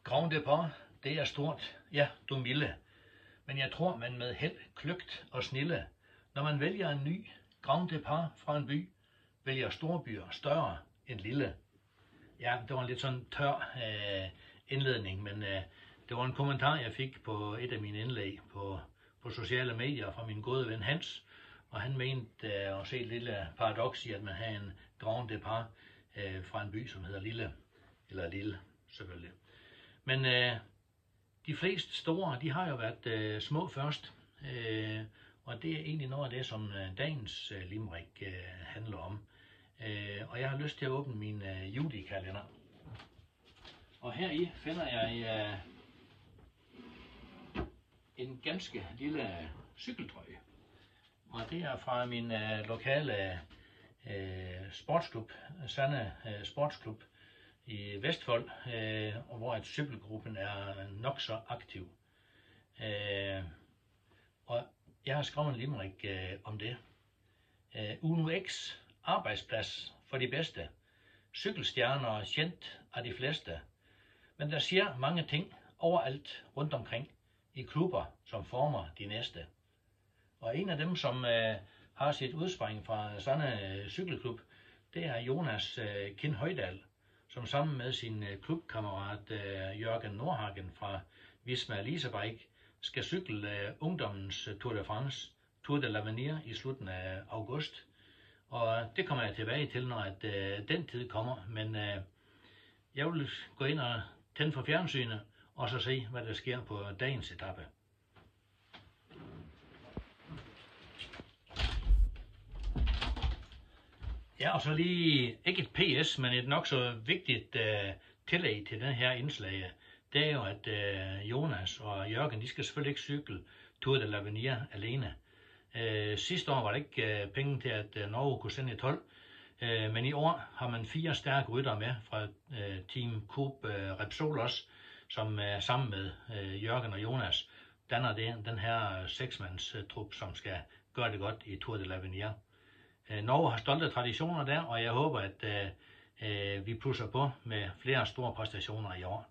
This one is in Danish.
Grand Depart, det er stort, ja, du milde. Men jeg tror, man med held, kløgt og snille, når man vælger en ny Grand Depart fra en by, vælger storbyer større end lille. Ja, det var en lidt sådan tør indledning, men det var en kommentar, jeg fik på et af mine indlæg på sociale medier fra min gode ven Hans, og han mente at se et lille paradoks i, at man havde en Grand Depart fra en by, som hedder Lille, eller Lille selvfølgelig. Men de fleste store, de har jo været små først, og det er egentlig noget af det, som dagens limerick handler om. Og jeg har lyst til at åbne min julekalender. Og heri finder jeg en ganske lille cykeltrøje. Og det er fra min lokale sportsklub, Sande Sportsklub i Vestfold, hvor cykelgruppen er nok så aktiv. Og jeg har skrevet en limerick om det. Uno X, arbejdsplads for de bedste. Cykelstjerner kendt af de fleste. Men der sker mange ting overalt rundt omkring i klubber, som former de næste. Og en af dem, som har sit udspring fra Sande Cykelklub, det er Jonas Kind Højdal, som sammen med sin klubkammerat Jørgen Nordhagen fra Visma Leasebike skal cykle ungdommens Tour de France, Tour de l'Avenir i slutningen af august. Og det kommer jeg tilbage til, når den tid kommer, men jeg vil gå ind og tænde for fjernsynet, og så se, hvad der sker på dagens etape. Ja, og så lige, ikke et PS, men et nok så vigtigt tillæg til den her indslag, det er jo, at Jonas og Jørgen, de skal selvfølgelig ikke cykle Tour de l'Avenir alene. Sidste år var der ikke penge til, at Norge kunne sende et hold, men i år har man 4 stærke ryttere med fra Team Coop Repsolos, som sammen med Jørgen og Jonas danner den her 6-mands trup, som skal gøre det godt i Tour de l'Avenir. Norge har stolte traditioner der, og jeg håber, at vi plusser på med flere store præstationer i år.